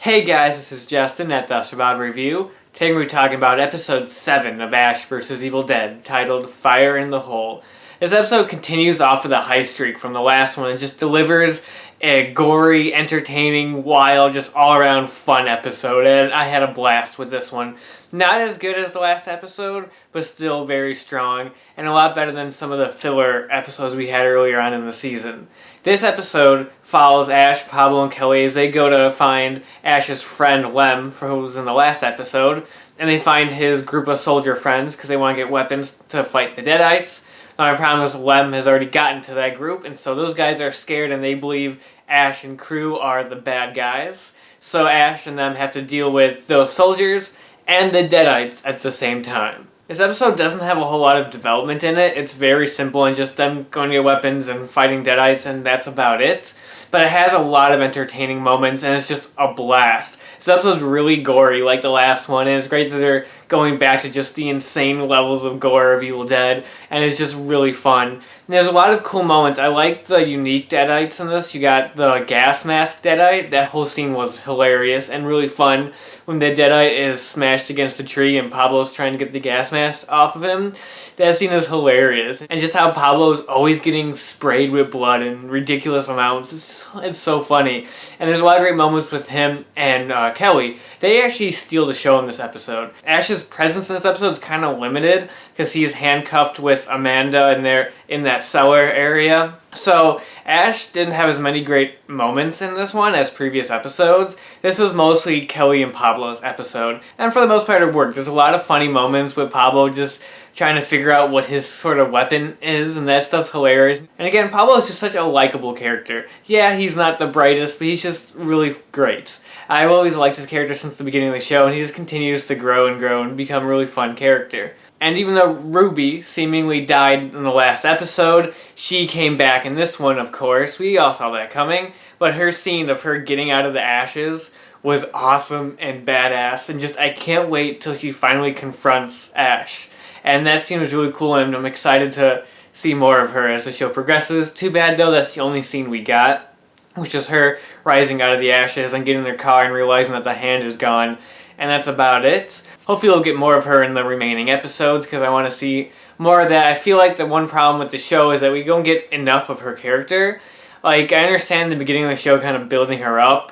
Hey guys, this is Justin at The Survivor Review. Today we're talking about episode 7 of Ash vs. Evil Dead, titled Fire in the Hole. This episode continues off of the high streak from the last one and just delivers a gory, entertaining, wild, just all-around fun episode, and I had a blast with this one. Not as good as the last episode, but still very strong, and a lot better than some of the filler episodes we had earlier on in the season. This episode follows Ash, Pablo, and Kelly as they go to find Ash's friend Lem, who was in the last episode, and they find his group of soldier friends because they want to get weapons to fight the deadites. I promise Lem has already gotten to that group, and so those guys are scared and they believe Ash and crew are the bad guys. So Ash and them have to deal with those soldiers and the deadites at the same time. This episode doesn't have a whole lot of development in it. It's very simple and just them going to get weapons and fighting deadites, and that's about it. But it has a lot of entertaining moments, and it's just a blast. This episode's really gory like the last one, and it's great that they're going back to just the insane levels of gore of Evil Dead, and it's just really fun. And there's a lot of cool moments. I like the unique deadites in this. You got the gas mask deadite. That whole scene was hilarious and really fun when the deadite is smashed against a tree and Pablo's trying to get the gas mask off of him. That scene is hilarious. And just how Pablo's always getting sprayed with blood in ridiculous amounts. It's so funny. And there's a lot of great moments with him and Kelly. They actually steal the show in this episode. Ash's presence in this episode is kind of limited because he's handcuffed with Amanda and they're in that cellar area. So Ash didn't have as many great moments in this one as previous episodes. This was mostly Kelly and Pablo's episode, and for the most part it worked. There's a lot of funny moments with Pablo just trying to figure out what his sort of weapon is, and that stuff's hilarious. And again, Pablo is just such a likable character. Yeah, he's not the brightest, but he's just really great. I've always liked his character since the beginning of the show, and he just continues to grow and become a really fun character. And even though Ruby seemingly died in the last episode, she came back in this one, of course. We all saw that coming. But her scene of her getting out of the ashes was awesome and badass. And just, I can't wait till she finally confronts Ash. And that scene was really cool, and I'm excited to see more of her as the show progresses. Too bad, though, that's the only scene we got, which is her rising out of the ashes and getting in her car and realizing that the hand is gone. And that's about it. Hopefully we'll get more of her in the remaining episodes because I want to see more of that. I feel like the one problem with the show is that we don't get enough of her character. Like, I understand the beginning of the show kind of building her up,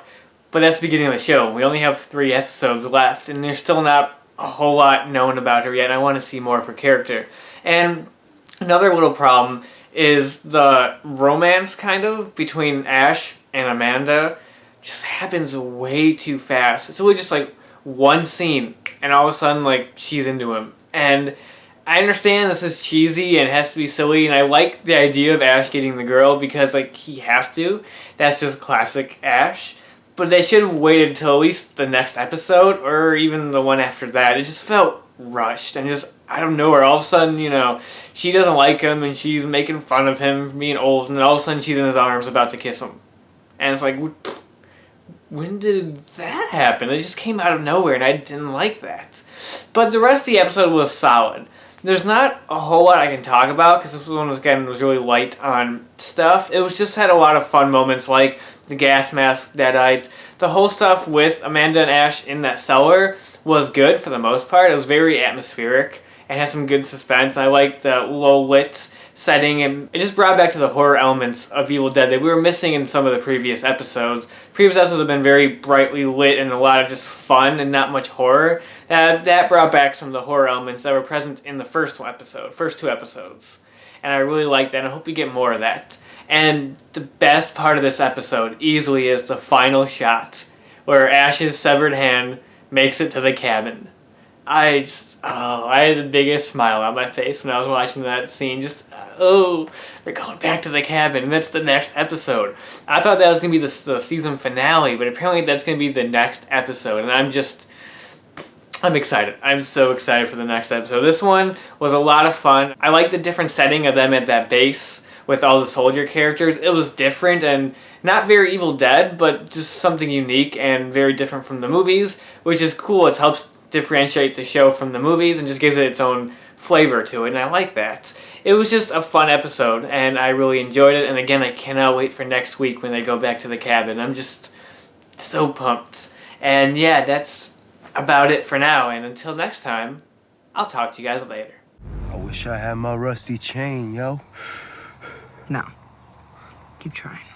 but that's the beginning of the show. We only have 3 episodes left, and there's still not a whole lot known about her yet, and I want to see more of her character. And another little problem is the romance, kind of, between Ash and Amanda just happens way too fast. It's always just like one scene, and all of a sudden, like, she's into him. And I understand this is cheesy and has to be silly, and I like the idea of Ash getting the girl because, like, he has to. That's just classic Ash. But they should have waited till at least the next episode, or even the one after that. It just felt rushed, and just out of nowhere, all of a sudden, you know, she doesn't like him, and she's making fun of him for being old, and all of a sudden she's in his arms about to kiss him. And it's like, when did that happen? It just came out of nowhere, and I didn't like that. But the rest of the episode was solid. There's not a whole lot I can talk about, because this one was really light on stuff. It was just had a lot of fun moments, like the gas mask deadite. The whole stuff with Amanda and Ash in that cellar was good for the most part. It was very atmospheric and had some good suspense, and I liked the low-lit setting, and it just brought back to the horror elements of Evil Dead that we were missing in some of the previous episodes. Previous episodes have been very brightly lit and a lot of just fun and not much horror. That brought back some of the horror elements that were present in the first 2 episodes. And I really like that, and I hope we get more of that. And the best part of this episode easily is the final shot, where Ash's severed hand makes it to the cabin. I had the biggest smile on my face when I was watching that scene. Just, they're going back to the cabin, and that's the next episode. I thought that was going to be the season finale, but apparently that's going to be the next episode, and I'm excited. I'm so excited for the next episode. This one was a lot of fun. I like the different setting of them at that base with all the soldier characters. It was different and not very Evil Dead, but just something unique and very different from the movies, which is cool. It helps differentiate the show from the movies and just gives it its own flavor to it, and I like that. It was just a fun episode, and I really enjoyed it, and again, I cannot wait for next week when they go back to the cabin. I'm just so pumped. And yeah, that's about it for now. And until next time, I'll talk to you guys later. I wish I had my rusty chain, yo. No. Keep trying.